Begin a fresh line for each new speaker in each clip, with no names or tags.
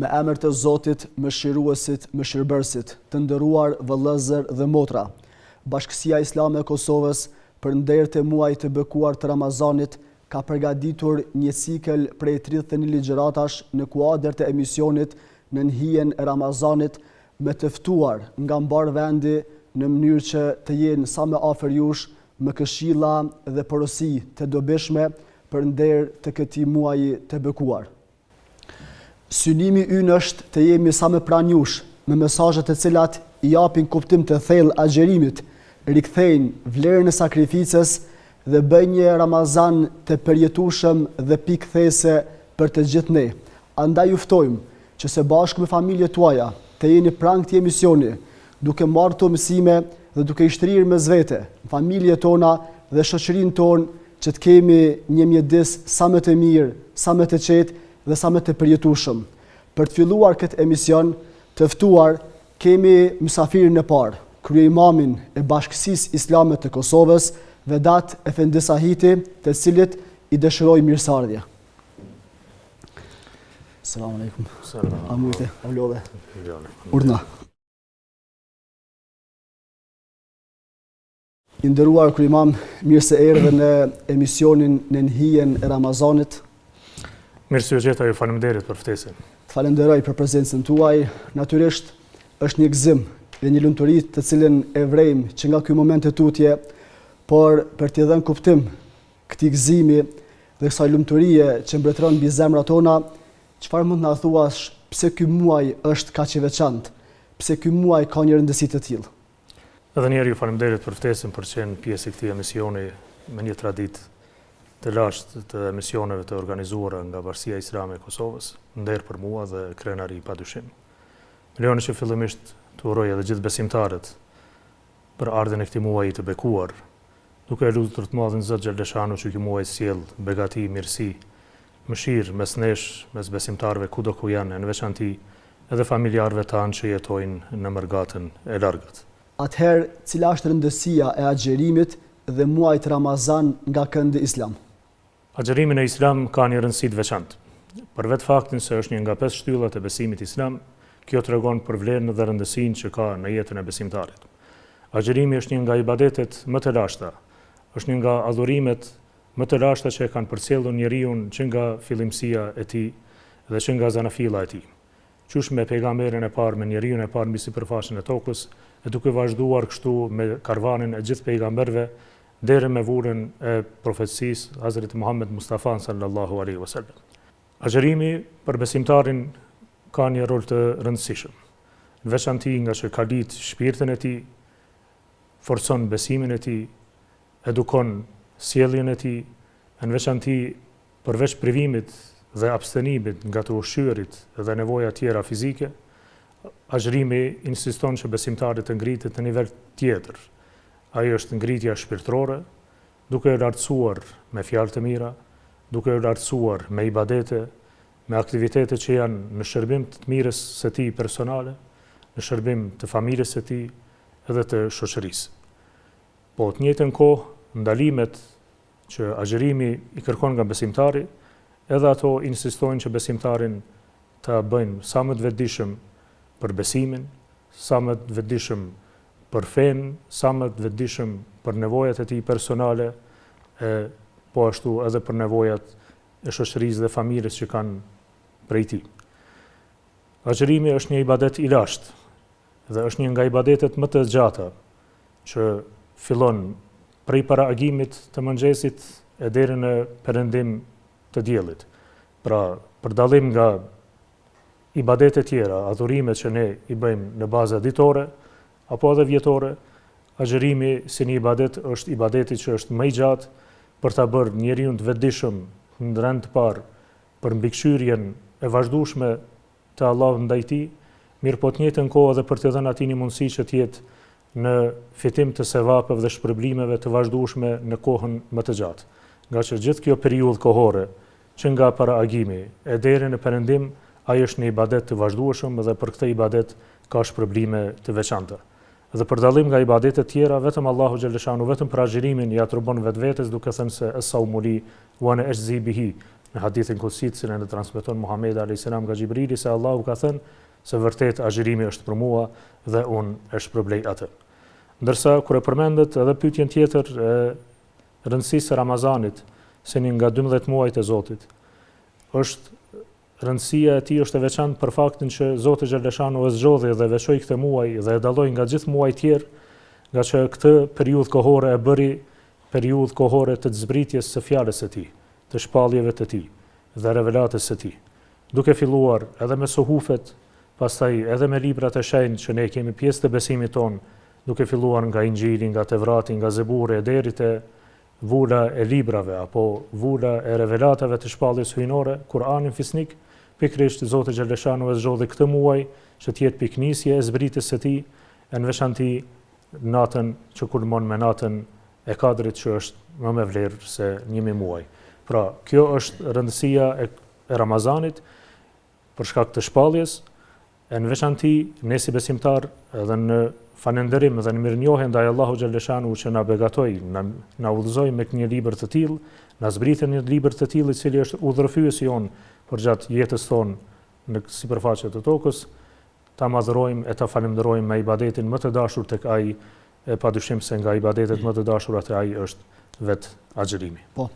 Me emër të Zotit, Mëshiruesit, Mëshirbërësit, të nderuar vëllezër dhe motra, Bashkësia Islame e Kosovës për nder të muajit të bekuar të Ramazanit ka përgatitur një cikël prej 31 ligjëratash në kuadër të emisionit Në hijen e Ramazanit, me të ftuar nga mbar vendi në mënyrë që të jenë sa më afër jush me këshilla dhe porosi të dobishme për nder të këtij muaji të bekuar. Synimi ynë është të jemi sa më pranë jush me mesazhet të cilat i japin kuptim të thellë agjerimit, rikthejnë vlerën e sakrificës dhe bëjnë një Ramazan të përjetueshëm dhe pikëthese për të gjithë ne. Andaj ju ftojmë që së bashku me familjet tuaja të jeni pranë këtij emisioni, duke marrë të mësime dhe duke i shtrirë mes vete familjet tona dhe shoqërinë tonë, që të kemi një mjedis sa më të mirë, sa më të qetë dhe sa më të përjetueshëm. Për të filluar këtë emision, të ftuar kemi mysafirin e parë, krye'imamin e Bashkësisë Islame të Kosovës, Vedat Efendi Sahiti, të cilit i dëshiroj mirëseardhje. Selam aleikum. Amujte, avlove. Urna. I nderuar kryeimam, mirë se erdhe në emisionin Në hijen e Ramazanit.
Mirë se u gjeta, ju faleminderit për ftesën.
Të falenderoj për prezencën tuaj. Natyrisht është një gëzim dhe një lumturi të cilën e vrejmë që nga ky moment të tutje, por për t'i dhënë kuptim këtij gëzimi dhe kësaj lumturie që mbretëron mbi zemrat tona, çfarë mund na thuash pse ky muaj është kaq i veçantë? Pse ky muaj ka një rëndësi të tillë?
Edhe një herë ju faleminderit për ftesën për të qenë pjesë e këtij emisioni me një traditë të lashtë të emisioneve të organizuara nga Bashkia Islame e Kosovës, nder për mua dhe krenari padyshim. Lejoni që fillimisht të uroj edhe gjithë besimtarët për ardhen e këtij muaji të bekuar, duke e lutur të madhin Zot Xhaleshanu që ky muaj sjell begati, mirësi, mëshirë mes nesh, mes besimtarëve kudo ku janë, në veçanti edhe familjarëve tanë që jetojnë në mërgatën e largët.
Atëherë, cila është rëndësia e agjerimit dhe muajit Ramazan nga këndi islam?
Agjerimi në islam ka një rëndësi të veçantë. Për vetë faktin se është një nga 5 shtyllat e besimit islam, kjo tregon për vlerën dhe rëndësinë që ka në jetën e besimtarit. Agjerimi është një nga ibadetet më të lashta, është një nga adhurimet më të lashta që e kanë përcjellur njeriu që nga fillimësia e tij dhe që nga zanafilla e tij. Qysh me pejgamberin e parë, me njeriu e parë mbi sipërfaqen e tokës, e duke vazhduar kështu me karvanin e gjithë pejgamberëve deri me vurën e profecisë Hazreti Muhammed Mustafa sallallahu alaihi wasallam. Agjerimi për besimtarin ka një rol të rëndësishëm. Në veçanti nga që kalit shpirtin e tij, forcon besimin e tij, edukon sjelljen e tij, në veçanti përveç privimit dhe abstenimit nga të ushqyerit dhe nevoja tjera fizike, agjerimi insiston që besimtarit të ngritet në nivel tjetër. Ajo është ngritja shpirtërore, duke e lartësuar me fjalë të mira, duke e lartësuar me ibadete, me aktivitete që janë në shërbim të mirës së tij personale, në shërbim të familjes së tij edhe të shoqërisë. Po të njëjtën kohë, ndalimet që agjerimi i kërkon nga besimtari, edhe ato insistojnë që besimtarin ta bëjnë sa më të vetëdijshëm për besimin, sa më të vetëdijshëm për fen, sa më të vetëdijshëm për nevojat e tij personale, po ashtu edhe për nevojat e shoqërisë dhe familjes që kanë prej tij. Agjerimi është një ibadet i lashtë dhe është një nga ibadetet më të gjata që fillon prej para agimit të mëngjesit e deri në perëndim të diellit. Pra, për dallim nga ibadetet tjera, adhurimet që ne i bëjmë në baza ditore apo edhe vjetore, agjerimi si një ibadet është ibadeti që është më i gjatë për ta bërë njeriu të vetëdijshëm në rend të parë për mbikëqyrjen e vazhdueshme të Allahut ndaj tij, mirë po të njëjtën kohë edhe për të dhënë atij një mundësi që të jetë në fitim të sevapeve dhe shpërblimeve të vazhdueshme në kohën më të gjatë. Nga që gjithë kjo periudhë kohore, që nga para agimi e deri në perëndim, ai është një ibadet të vazhdueshëm dhe për këtë ibadet ka shpërblime të veçanta. Dhe për dallim nga ibadetet tjera, vetëm Allahu xhaleshanu vetëm për agjerimin ja trubon vetvetes duke thënë se es-saumu li wa ana ajzi bihi. në hadithin kutsit që në transmeton Muhamedi a.s. nga Xhibrili se Allahu ka thënë se vërtet agjërimi është për mua dhe unë e shpërblej atë. Ndërsa kur e përmendet edhe pyetjen tjetër e rëndësisë së Ramazanit, se një nga 12 muajt e Zotit, është rëndësia e tij është e veçantë për faktin që Zoti xhaleshanu e zgjodhi dhe veçoi këtë muaj dhe e dalloi nga gjithë muajt tjerë, nga që këtë periudhë kohore e bëri periudhë kohore të zbritjes së fjalës së tij, të shpalljeve të tij dhe revelatës së tij. Duke filluar edhe me suhufet, pastaj edhe me librat e shenjtë që ne kemi pjesë të besimit ton, duke filluar nga Injili, nga Tevrati, nga Zeburi deri te vula e librave apo vula e revelatave të shpalljes hyjnore, Kur'anin fisnik, pikërisht Zoti xhaleshanu e zgjodhi këtë muaj që të jetë piknisje e zbritjes së tij, në veçanti natën që kulmon me natën e Kadrit që është më me vlerë se 1000 muaj. Pra, kjo është rëndësia e Ramazanit për shkak të shpalljes, në veçanti ne si besimtar edhe në falënderim dhe në mirënjohje ndaj Allahu xhaleshanu që na begatoi, na udhëzoi me një libër të tillë, na zbriti një libër të tillë i cili është udhërfyesi jon për gjatë jetës tonë në sipërfaqe të tokës, ta madhërojmë e ta falenderojmë me ibadetin më të dashur tek ai, e padyshim se nga ibadetet më të dashura te ai është vetë agjërimi.
Po.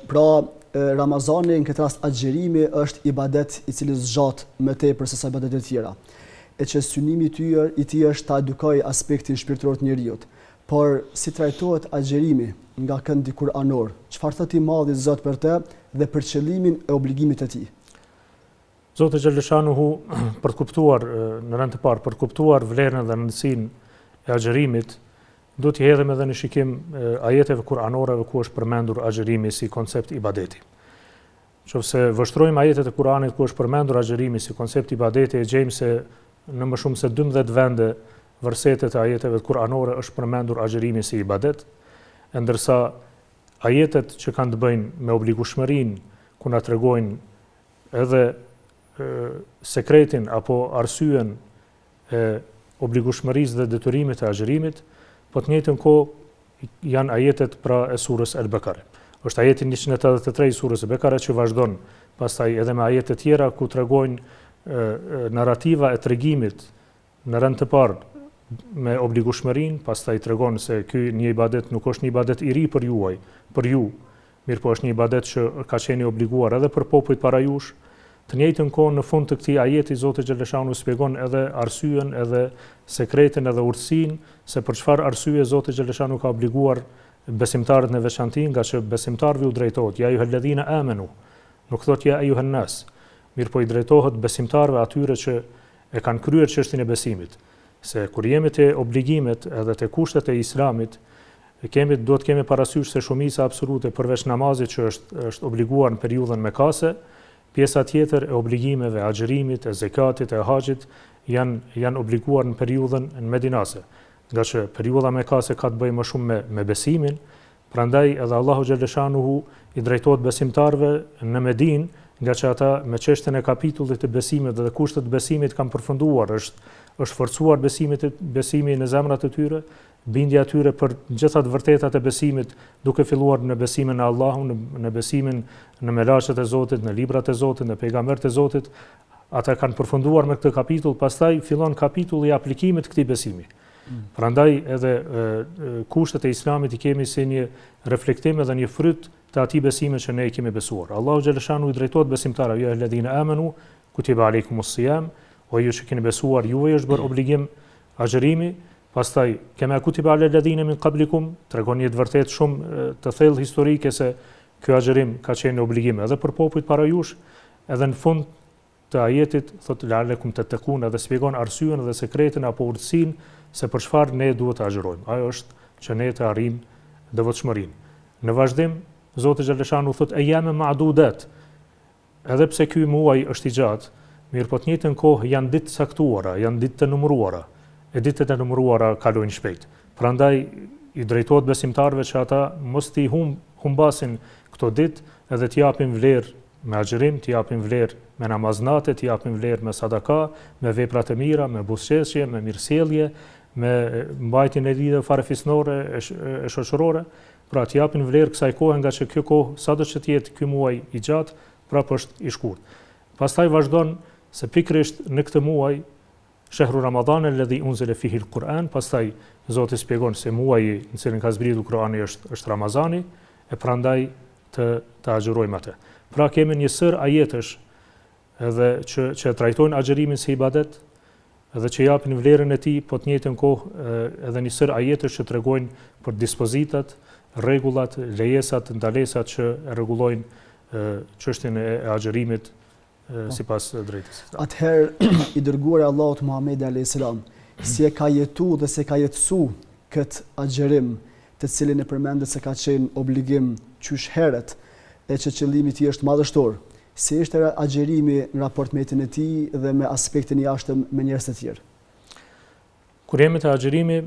Pra Ramazani në këtë rast agjërimi është ibadet i cili zgjat më tepër se sa ibadetet tjera. E që synimi i tij është ta edukojë aspektin shpirtëror të njerëzit. Por si trajtohet agjërimi nga këndi kuranor? Çfarë thotë i Madhi Zot për të dhe për qëllimin e obligimit të tij?
Zoti xhaleshanuhu për të kuptuar në rend të parë, për të kuptuar vlerën dhe rëndësinë e agjërimit, do t'i hedhim edhe në shikim ajeteve kuranore ku është përmendur agjërimi si koncept ibadeti. Nëse vështrojmë ajetet e Kuranit ku është përmendur agjërimi si koncept ibadeti, e gjejmë se në më shumë se 12 vende versetet e ajeteve kuranore është përmendur agjërimi si ibadet, ndërsa ajetet që kanë të bëjnë me obligueshmërinë, ku na tregojnë edhe sekretin apo arsyen e obligueshmërisë dhe detyrimit të agjërimit, po të njëjtën kohë janë ajetet pra e surës El-Bekare. Është ajeti 183 i surës El-Bekare që vazhdon pastaj edhe me ajete tjera ku tregojnë narrativa e tregimit në rend të parë me obligueshmërinë, pastaj tregon se ky një ibadet nuk është një ibadet i ri për ju, mirë po është një ibadet që ka qenë obliguar edhe për popujt para jush. Të njëjtën kohë në fund të këtij ajeti Zoti xhaleshanu shpjegon edhe arsyen, edhe sekretin, edhe urtësinë se për çfarë arsye Zoti xhaleshanu ka obliguar besimtarët në veçantë, nga që besimtarëve u drejtohet ja ayyuhalladhina amanu, nuk thotë ja ayyuhan nas, mirë po i drejtohet besimtarëve atyre që e kanë kryer çështjen e besimit. Se kur jemi te obligimet edhe te kushtet e Islamit, duhet kemi parasysh se shumica absolute përveç namazit që është obliguar në periudhën mekase, pjesa tjetër e obligimeve, agjërimit, e zekatit, e haxhit janë obliguar në periudhën në medinase, nga që periudha mekase ka të bëjë më shumë me besimin, prandaj edhe Allahu xhaleshanuhu i drejtohet besimtarve në Medinë, nga që ata me çështjen e kapitullit të besimit dhe kushtet të besimit kanë përfunduar, është forcuar besimi në zemrat e tyre, bindja e tyre për gjitha të vërtetat e besimit, duke filluar në besimin në Allahun, në besimin në melaqet e Zotit, në librat e Zotit, në pejgamberët e Zotit, ata kanë përfunduar me këtë kapitull, pastaj fillon kapitulli i aplikimit të këtij besimi. Prandaj edhe kushtet e Islamit i kemi si një reflektim edhe një fryt të atij besimi që ne i kemi besuar. Allahu xhaleshanu i drejtohet besimtarëve, ja alladhina amanu kutiba alaykumus siyam, o ju që keni besuar, juve është bërë obligim agjërimi. Pastaj kema kutiba alal ladhina min qablikum, tregon një të vërtetë shumë të thellë historike se ky agjërim ka qenë obligim edhe për popujt para jush, edhe në fund të ajetit thotë la'allakum tattaqun, dhe shpjegon arsyen dhe sekretin apo urtësinë se për çfarë ne duhet të agjërojmë. Ajo është që ne të arrijmë devotshmërinë. Në vazhdim Zoti xhaleshanu thotë ayyaman ma'dudat. Edhe pse ky muaj është i gjatë, mirë po të njëjtën kohë janë ditë saktuara, janë ditë të numëruara. E ditët e numëruara kalojnë shpejt. Prandaj i drejtohet besimtarëve që ata mos t'i humbasin këto ditë edhe t'i japin vlerë me agjërim, t'i japin vlerë me namaznate, t'i japin vlerë me sadaka, me vepra të mira, me buzëqeshje, me mirësjellje, me mbajtjen e lidhjeve farefisnore e shoqërore, pra të japin vlerë kësaj kohe, nga që kjo kohë sado që të jetë ky muaj i gjatë, prapë është i shkurt. Pastaj vazhdon se pikërisht në këtë muaj shehru Ramadan alladhi unzila fihi al-Quran, pastaj Zoti shpjegon se muaji në cilin ka zbritur Kurani është Ramazani, e prandaj të agjërojmë atë. Pra kemi një sër ajetësh edhe që trajtojnë agjërimin si ibadet, edhe që japin vlerën e tij, po të njëjtën kohë edhe një sër ajetësh që tregojnë për dispozitat, rregullat, lejesat, ndalesat që rregullojnë çështjen e agjërimit sipas drejtësisë.
Atëherë i dërguar i Allahut Muhamedi alayhis salam, si e ka jetuar dhe se ka jetësu këtë agjërim, të cilin e përmendet se ka qenë obligim qysh herët e që qëllimi i tij është madhështor. Si ishte agjërimi në raport me jetën e tij dhe me aspektin i jashtëm me njerëz të tjerë?
Kur jemi te agjërimi,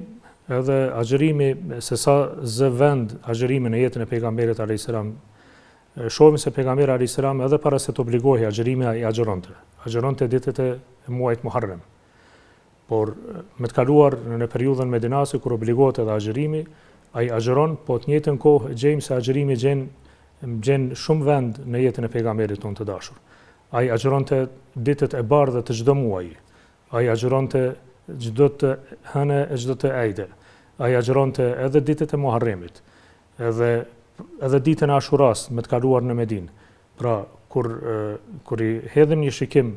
edhe agjërimi se sa zë vend agjërimin në jetën e pejgamberit alayhis salam, shohim se pejgamberi alayhis salam edhe para se të obligohej agjërimi ai agjeronte ditët e muajit Muharrem. Por me të kaluar në periudhën medinase kur obligohet edhe agjërimi, ai agjeron, po të njëjtën kohë gjejmë se agjërimi gjen shumë vend në jetën e pejgamberit tonë të dashur. Ai agjeronte ditët e bardhë të çdo muaji. Ai agjeronte çdo të hënë e çdo të ejde. Ai agjeronte edhe ditët e Muharremit. Edhe ditën e Ashuras me të kaluar në Medinë. Pra kur i hedhim një shikim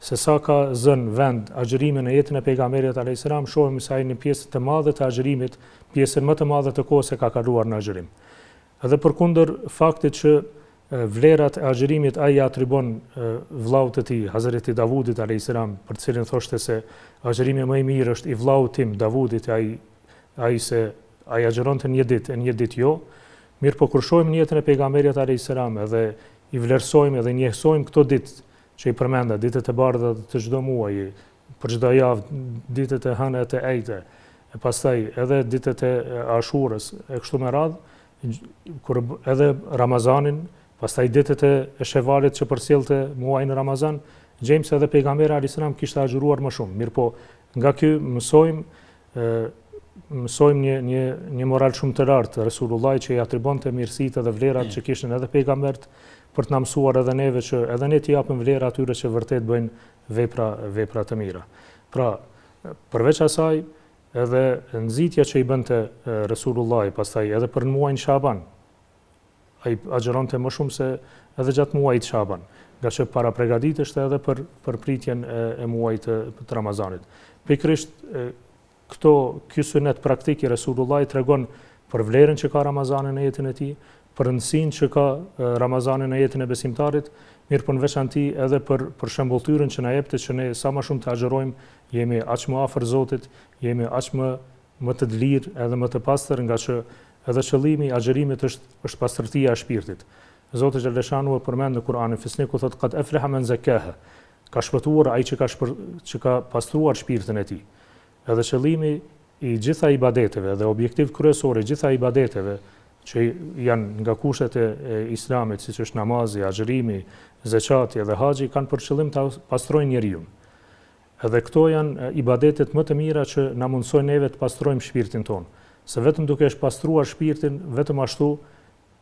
se sa ka zënë vend agjërimi në jetën e pejgamberit alayhis salam, shohim se ai në pjesë të madhe të agjërimit, pjesën më të madhe të kohës e ka kaluar në agjërim. Edhe përkundër faktit që vlerat e agjërimit ai ja atribon vllaut të tij, Hazreti Davudit alayhis salam, për të cilin thoshte se agjërimi më i mirë është i vllaut tim Davudit, ai agjeronte një ditë jo. Mirë, po kur shohim në jetën e pejgamberit alayhis salam edhe i vlerësojmë edhe njehsojmë këto ditë që i përmenda, ditët e bardha të çdo muaji, për çdo javë, ditët e hënë të ejte, e pastaj edhe ditët e Ashurës, e kështu me radhë, kur edhe Ramazanin, pastaj ditët e Shevalit që përcjellte muajin Ramazan, gjejmë se edhe pejgamberi alayhis salam kishte agjëruar më shumë. Mirë, po nga ky mësojmë një moral shumë të lartë Resulullah që i atribonte mirësitë dhe vlerat që kishin edhe pejgambert, për të na mësuar edhe neve që edhe ne t'i japim vlerë atyre që vërtet bëjnë vepra të mira. Pra, përveç asaj, edhe nxitja që i bënte Resulullah, pastaj edhe për në muajin Shaban, ai agjeronte më shumë se edhe gjatë muajit Shaban, nga që para përgatiteshte edhe për pritjen e muajit të Ramazanit. Pikërisht ky sunet praktik i Resulullah tregon për vlerën që ka Ramazani në jetën e tij, për rëndësinë që ka Ramazani në jetën e besimtarit, mirë për në veçanti edhe për shembulltyrën që na jepte që ne sa më shumë të agjerojmë, jemi aq më afër Zotit, jemi aq më të lirë edhe më të pastër, nga që edhe qëllimi i agjerimit është pastërtia e shpirtit. Zoti xhaleshanu e përmend në Kur'anin Fisniku thotë qad aflaha man zakaha, ka shpëtuar ai që ka pastruar shpirtin e tij. Edhe qëllimi i gjitha ibadeteve dhe objektiv kryesor i gjitha ibadeteve që janë nga kushtet e Islamit, siç është namazi, agjërimi, zeqati dhe haxhi, kanë për qëllim të pastrojnë njeriu. Edhe këto janë ibadetet më të mira që na mundsojnë neve të pastrojmë shpirtin tonë. Se vetëm duke pastruar shpirtin, vetëm ashtu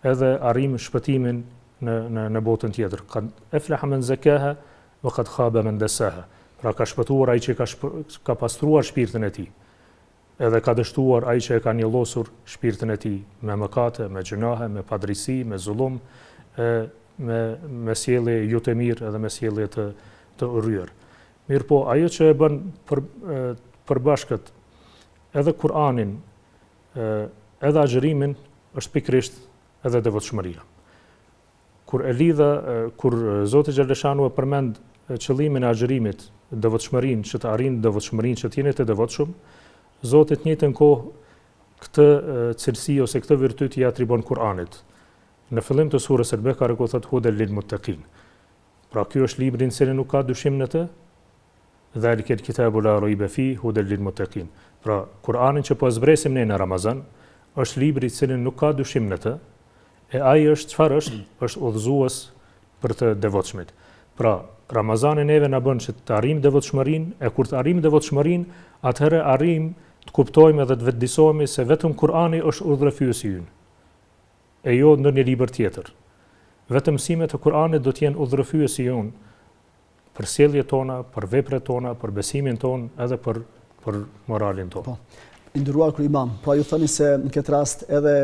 edhe arrim shpëtimin në botën tjetër. Qad aflaha man zakaha wa qad khaba man dasaha. Pra ka shpëtuar ai që ka pastruar shpirtin e tij. Edhe ka dështuar ai që e ka njëllosur shpirtin e tij me mëkate, me gjunahe, me padrejsi, me zullum, me sjellje jo të mirë edhe me sjellje të urryer. Mirë, po ajo që e bën përbashkët edhe Kur'anin, edhe agjërimin, është pikërisht edhe devotshmëria. Kur Zoti xhaleshanu e përmend qëllimin e agjërimit, devotshmërinë, që të arrijnë devotshmërinë, që të jeni të devotshëm, Zoti në njëjtën kohë këtë cilësi ose këtë virtyt i atribon Kur'anit. Në fillim të surës Al-Bekare ku thotë hudel lil muttaqin. Pra ky është libri në cilin nuk ka dyshim në të. Dhalika al-kitabu la rayba fihi hudel lil muttaqin. Pra Kur'anin që po zbresim ne në Ramazan është libri i cilin nuk ka dyshim në të. E ai është çfarë është? Është udhëzues për të devotshmit. Pra Ramazani neve na bën që të arrijmë devotshmërinë, e kur të arrijmë devotshmërinë, atëherë arrijmë të kuptojmë edhe të vetëdijsohemi se vetëm Kur'ani është udhëfyesi ynë. e jo në një libër tjetër. Vetëm mësimet e Kur'anit do të jenë udhërrëfyesi jonë për sjelljet tona, për veprat tona, për besimin ton, edhe për moralin ton.
Po. I nderuar kryimam, pra ju thoni se në këtë rast edhe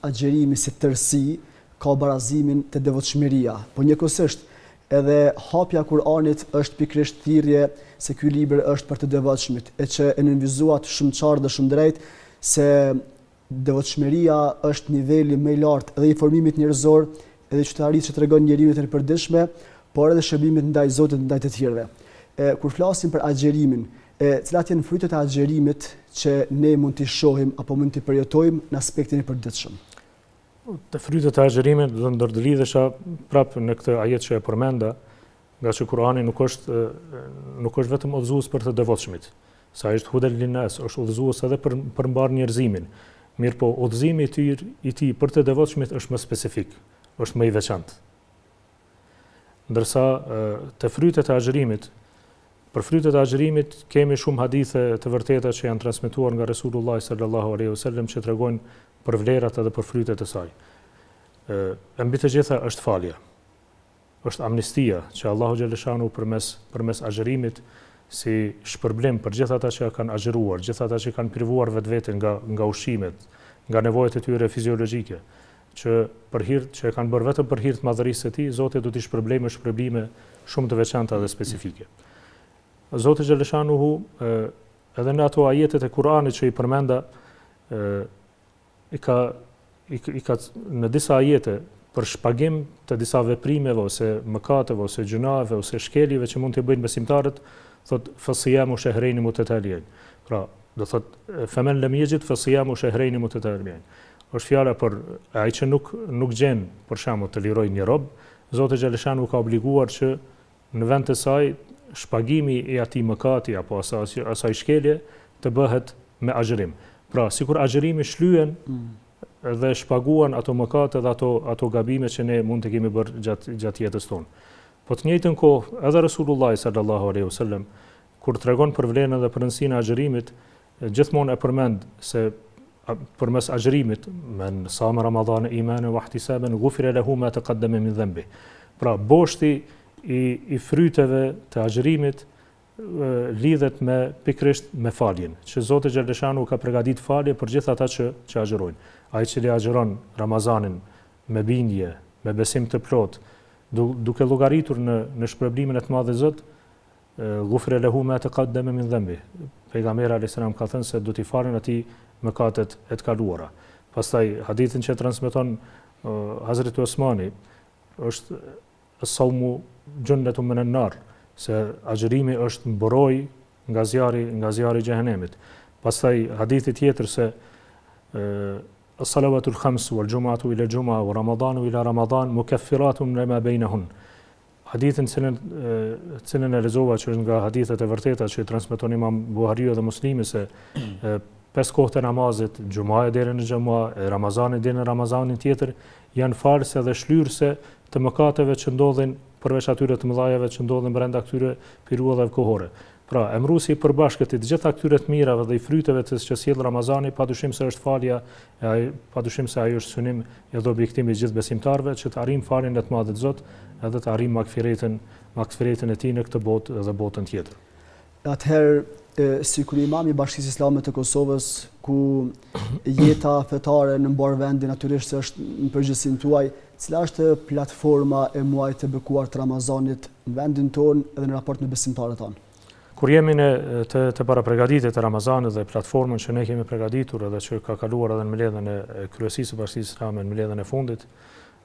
agjerimi si tërësi ka barazimin të devotshmëria, po njëkohësisht edhe hapja Kur'anit është pikërisht thirrje se ky libër është për të devotshmit, e që e nënvizuat shumë qartë dhe shumë drejt se devotshmëria është niveli më i lartë edhe i formimit njerëzor, edhe qytetarisë që tregon njeriu të përditshme, por edhe shërbimit ndaj Zotit ndaj të tjerëve. Kur flasim për agjerimin, cilat janë frytet e agjerimit që ne mund t'i shohim apo mund t'i përjetojmë në aspektin e përditshëm?
Të frytet e agjerimit do ndërlidhesha prapë në këtë ajet që e përmenda, nga që Kurani nuk është vetëm udhëzues për të devotshmit, sa është hudel linnas, është udhëzues edhe për mbar njerëzimin. Mirë po, udhëzimi i tij për të devotshmit është më specifik, është më i veçantë. Ndërsa të frytet e agjerimit, për frytet e agjerimit kemi shumë hadithe të vërteta që janë transmetuar nga Resulullah sallallahu alaihi wasallam që tregojnë për vlerat edhe për frytet e saj. Mbi të gjitha është falja. Është amnistia që Allahu xhaleshanu përmes agjerimit si shpërblim për gjithë ata që kanë agjeruar, gjithë ata që kanë privuar vetveten nga ushqimet, nga nevojat e tyre fiziologjike, që e kanë bërë vetëm për hir të madhërisë së tij, Zoti do t'i shpërblejë me shpërblime shumë të veçanta dhe specifike. Zoti xhaleshanuhu edhe në ato ajetet e Kuranit që i përmenda, i ka në disa ajete për shpagim të disa veprimeve ose mëkateve ose gjunave ose shkeljeve që mund të bëjnë besimtarët, thot fasiyamu shahrayn mutataliyin. Pra, do thot faman lam yajid fasiyamu shahrayn mutataliyin. Është fjala për ai që nuk gjen për shembull të liroj një rob, Zoti xhaleshanu ka obliguar që në vend të saj shpagimi i atij mëkati apo asaj shkelje të bëhet me agjerim. Pra, sikur agjerimi shlyen dhe shpaguan ato mëkate dhe ato gabime që ne mund të kemi bërë gjatë jetës tonë. Po të njëjtën kohë, edhe Resulullah sallallahu alaihi wasallam kur tregon për vlerën dhe për rëndësinë e agjerimit, gjithmonë e përmend se përmes agjerimit, men sama Ramazan imanan wa ihtisaban ghufira lahu ma taqaddama min dhanbi. Pra, boshti i fryteve të agjerimit lidhet pikërisht me faljen, që Zoti xhaleshanu ka përgatitur falje për gjithë ata që agjerojnë. Ai që agjeron Ramazanin me bindje, me besim të plot, duke llogaritur në shpërblimin e të madh të Zot, ghufira lahu ma taqaddama min dhanbi. Pejgamberi alayhis salam ka thënë se do t'i falen atij mëkatet e të kaluara. Pastaj hadithin që transmeton Hazreti Osmani është as-sawmu junnatun min an-nar, se agjerimi është mburoj nga zjarri i xhehenemit. Pastaj hadithi tjetër se as-salawatul khams wal jum'atu ila jum'a wa ramadanu ila ramadan mukaffiratun lima bainahun. Hadithin cilën e lexova që është nga hadithet e vërteta që transmeton Imam Buhariu dhe Muslimi se 5 kohët e namazit, xhumaja deri në xhuma, Ramazani deri në Ramazanin tjetër, janë false dhe shlyrse të mëkateve që ndodhin përveç atyre të mëdhajave që ndodhin brenda këtyre periudhave kohore. Pra, emrusi i përbashkët i të gjitha këtyre të mirave dhe i fryteve që sjell Ramazani, padyshim se është falja, padyshim se ai është synim edhe objektiv i gjithë besimtarëve që të arrijmë faljen e të madhe të Zot, edhe të arrijmë magfiretin e tij në këtë botë dhe botën tjetër.
Atëherë, si imam i Bashkisë Islame të Kosovës, ku jeta fetare në mbar vendin natyrisht është në përgjithësinë tuaj, cila është platforma e muajit të bekuar të Ramazanit në vendin tonë edhe në raport me besimtarët tonë?
Kur jemi të parapragaditit të Ramazanit dhe platformën që ne kemi përgatitur edhe që ka kaluar edhe në mbledhjen e kryesisë së Bashkisë Islame në mbledhjen e fundit,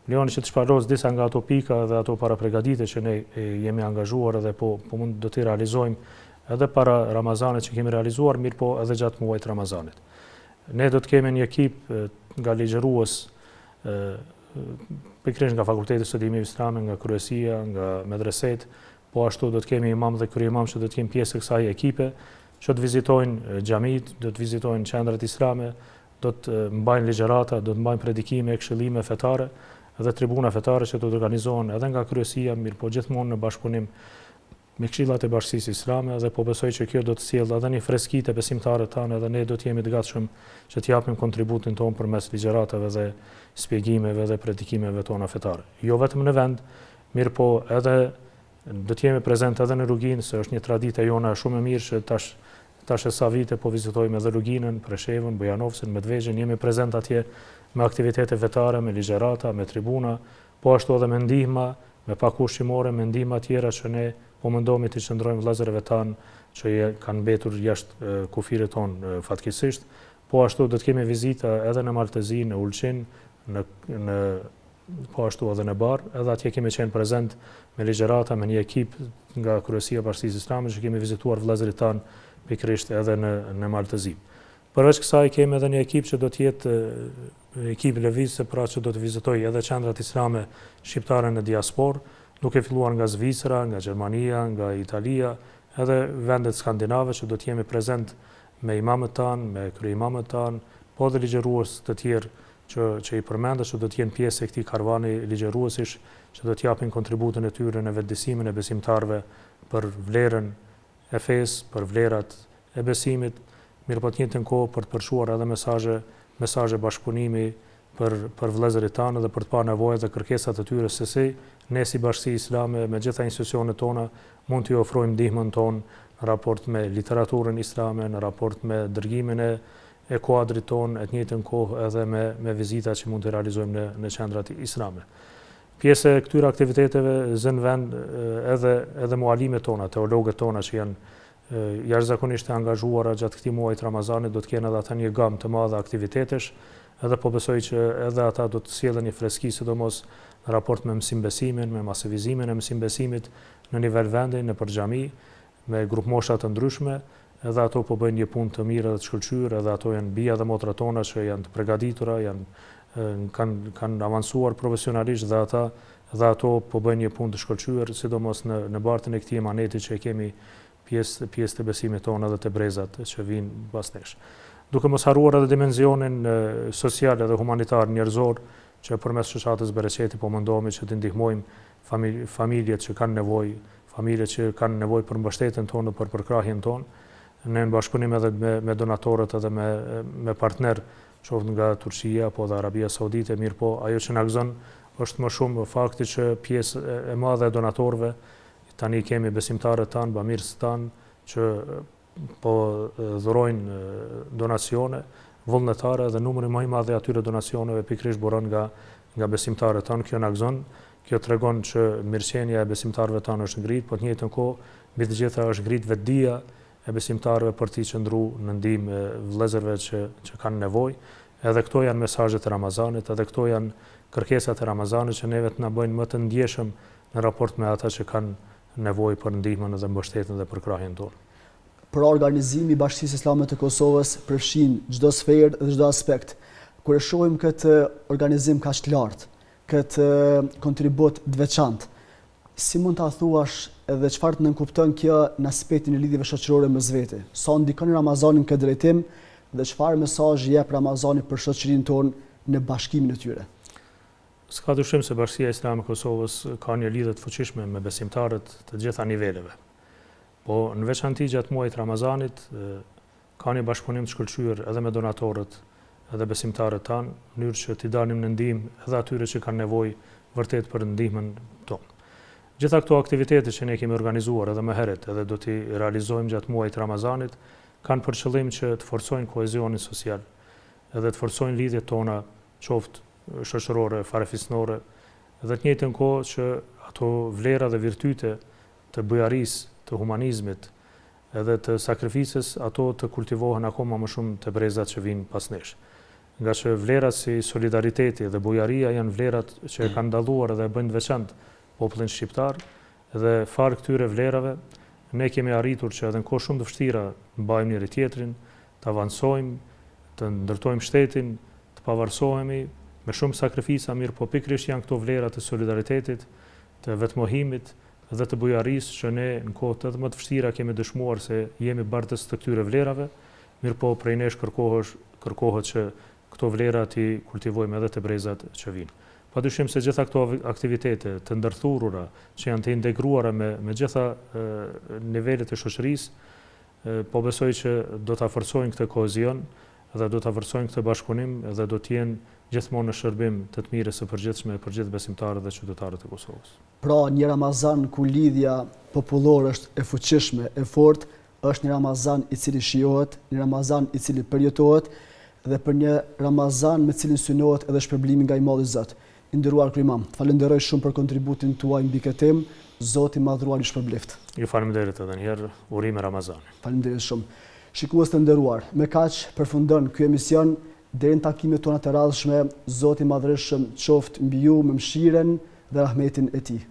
lejoni që të shparos disa nga ato pika dhe ato parapregaditje që ne jemi angazhuar edhe po mund do t'i realizojmë edhe para Ramazanit që kemi realizuar, mirë po edhe gjatë muajit Ramazanit. Ne do të kemi një ekip nga ligjërues, pikërisht nga Fakulteti i Studimeve Islame, nga kryesia, nga medreset, po ashtu do të kemi imam dhe kryimam që do të kemi pjesë e kësaj ekipe, që të vizitojnë xhamit, do të vizitojnë qendrat islame, do të mbajnë ligjërata, do të mbajnë predikime, këshillime fetare dhe tribuna fetare që do të organizohen edhe nga kryesia, mirë po gjithmonë në bashkëpunim me këshillat e Bashkisë Islame dhe po besoj që kjo do të sjellë edhe një freski te besimtarët tanë dhe ne do të jemi të gatshëm që të japim kontributin tonë përmes ligjëratave dhe shpjegimeve dhe predikimeve tona fetare. Jo vetëm në vend, mirë po edhe do të jemi prezent edhe në Ruginë, se është një traditë jona shumë e mirë që tash e sa vite po vizitojmë edhe Ruginën, Preshevën, Bujanovcën, Medvexhen, jemi prezent atje me aktivitete vetare, me ligjërata, me tribuna, po ashtu edhe me ndihma, me pakushtimore, me ndihma tjera që ne po mundohemi të qëndrojmë vëllezërve tanë që kanë mbetur jashtë kufirit tonë fatkeqësisht. Po ashtu do të kemi vizita edhe në Maltezi, në Ulqin, po ashtu edhe në Bar, edhe atje kemi qenë prezent me ligjërata, me një ekip nga Kryesia e Bashkisë Islame që kemi vizituar vëllezërit tanë pikërisht edhe në Maltezi. Përveç kësaj kemi edhe një ekip që do të jetë ekip lëvizje, pra që do të vizitojë edhe qendrat islame shqiptare në diasporë, duke filluar nga Zvicra, nga Gjermania, nga Italia, edhe vendet skandinave që do të jemi prezent me imamët tanë, me kryeimamët tanë, po dhe ligjërues të tjerë që i përmendë që do të jenë pjesë e këtij karvani ligjëruesish që do të japin kontributin e tyre në vetëdijsimin e besimtarëve për vlerën e fesë, për vlerat e besimit, mirë po të njëjtën kohë për të përshuar edhe mesazhe bashkëpunimi për vëllezërit tanë dhe për të parë nevojat dhe kërkesat e tyre se si ne si Bashki Islame me gjitha institucionet tona mund t'i ofrojmë ndihmën tonë në raport me literaturën islame, në raport me dërgimin e kuadrit tonë, të njëjtën kohë edhe me vizita që mund të realizojmë në qendrat islame. Pjesë e këtyre aktiviteteve zën vend edhe mualimet tona, teologët tona që janë jashtëzakonisht e angazhuara gjatë këtij muajit Ramazanit, do të kenë edhe ata një gamë të madhe aktivitetesh, edhe po besoj që edhe ata do të sjellin një freski, sidomos në raport me mësimbesimin, me masivizimin e mësimbesimit në nivel vendi, në xhami, me grup mosha të ndryshme, edhe ato po bëjnë një punë të mirë dhe të shkëlqyer, edhe ato janë bija dhe motra tona që janë të përgatitura, kanë avancuar profesionalisht dhe ato po bëjnë një punë të shkëlqyer, sidomos në bartën e këtij emaneti që kemi pjesë të besimit tonë dhe të brezat që vinë pas nesh. Duke mos harruar edhe dimenzionin social dhe humanitar njerëzor, që përmes shoqatës Bereqeti po mundohemi që të ndihmojmë familjet që kanë nevojë, familjet që kanë nevojë për mbështetjen tonë, për përkrahjen tonë, në bashkëpunim edhe me donatorët edhe me partner, qoftë nga Turqia apo dhe Arabia Saudite, mirë po ajo që na gëzon është më shumë fakti që pjesë e madhe e donatorëve tani kemi besimtarët tanë, bamirës tanë që po dhurojnë donacione vullnetare dhe numri më i madh i atyre donacioneve pikërisht buron nga besimtarët tanë. Kjo na gëzon, kjo tregon që mirëqenia e besimtarëve tanë është ngrit, po të njëjtën kohë mbi të gjitha është ngrit vetdia e besimtarëve për të qëndruar në ndihmë vëllezërve që kanë nevojë. Edhe këto janë mesazhet e Ramazanit, edhe këto janë kërkesat e Ramazanit që neve të na bëjnë më të ndjeshëm në raport me ata që kanë nevojë për ndihmën dhe mbështetjen dhe përkrahjen tonë.
Pra organizimi i Bashkisë Islame të Kosovës përfshin çdo sferë dhe çdo aspekt. Kur e shohim këtë organizim kaq të lartë, këtë kontribut të veçantë, si mund ta thuash edhe çfarë të nënkupton kjo në aspektin e lidhjeve shoqërore mes vete? Sa ndikon Ramazani në këtë drejtim dhe çfarë mesazhi jep Ramazani për shoqërinë tonë në bashkimin e tyre?
S'ka dyshim se Bashkia Islame e Kosovës ka një lidhje të fuqishme me besimtarët të gjitha niveleve. Po në veçanti gjatë muajit Ramazanit ka një bashkëpunim të shkëlqyer edhe me donatorët, edhe besimtarët tanë, në mënyrë që t'i dalim në ndihmë edhe atyre që kanë nevojë vërtet për ndihmën tonë. Gjitha këto aktivitete që ne kemi organizuar edhe më herët, edhe do t'i realizojmë gjatë muajit Ramazanit, kanë për qëllim që të forcojnë kohezionin social, edhe të forcojnë lidhjet tona, qoftë shoqërore, farefisnore, dhe të njëjtën kohë që ato vlera dhe virtyte të bujarisë, të humanizmit, edhe të sakrificës, ato të kultivohen akoma më shumë të brezat që vinë pas nesh. Nga që vlerat si solidariteti dhe bujaria janë vlerat që e kanë dalluar dhe bëjnë veçantë popullin shqiptar, dhe farë këtyre vlerave, ne kemi arritur që edhe në kohë shumë të vështira mbajmë njëri tjetrin, të avancojmë, të ndërtojmë shtetin, të pavarësohemi me shumë sakrifica, mirë po pikërisht janë këto vlerat të solidaritetit, të vetmohimit dhe të bujarisë që ne në kohët edhe më të vështira kemi dëshmuar se jemi bartës të këtyre vlerave, mirë po prej nesh kërkohet që këto vlera t'i kultivojmë edhe të brezat që vinë. Padyshim se gjitha këto aktivitete të ndërthurura që janë të integruara me gjitha nivelet e shoqërisë, po besoj që do ta forcojnë këtë kohezion dhe do ta forcojnë këtë bashkëpunim dhe do të jenë gjithmonë në shërbim të mirës së përgjithshme për gjithë besimtarët dhe qytetarët e Kosovës.
Pra, një Ramazan ku lidhja popullore është e fuqishme, e fortë, është një Ramazan i cili shijohet, një Ramazan i cili përjetohet dhe për një Ramazan me cilin synohet edhe shpërblimi nga i Madhi Zot. I nderuar Kryimam, falenderoj shumë për kontributin tuaj mbi këtë temë. Zoti madhruar ju shpërblift.
Ju faleminderit edhe një herë, urime Ramazani.
Faleminderit shumë. Shikues të nderuar, me kaq përfundon ky emision. Deri në takimet tona të radhshme, Zoti i Madhërisht qoftë mbi ju me mëshirën dhe rahmetin e Tij.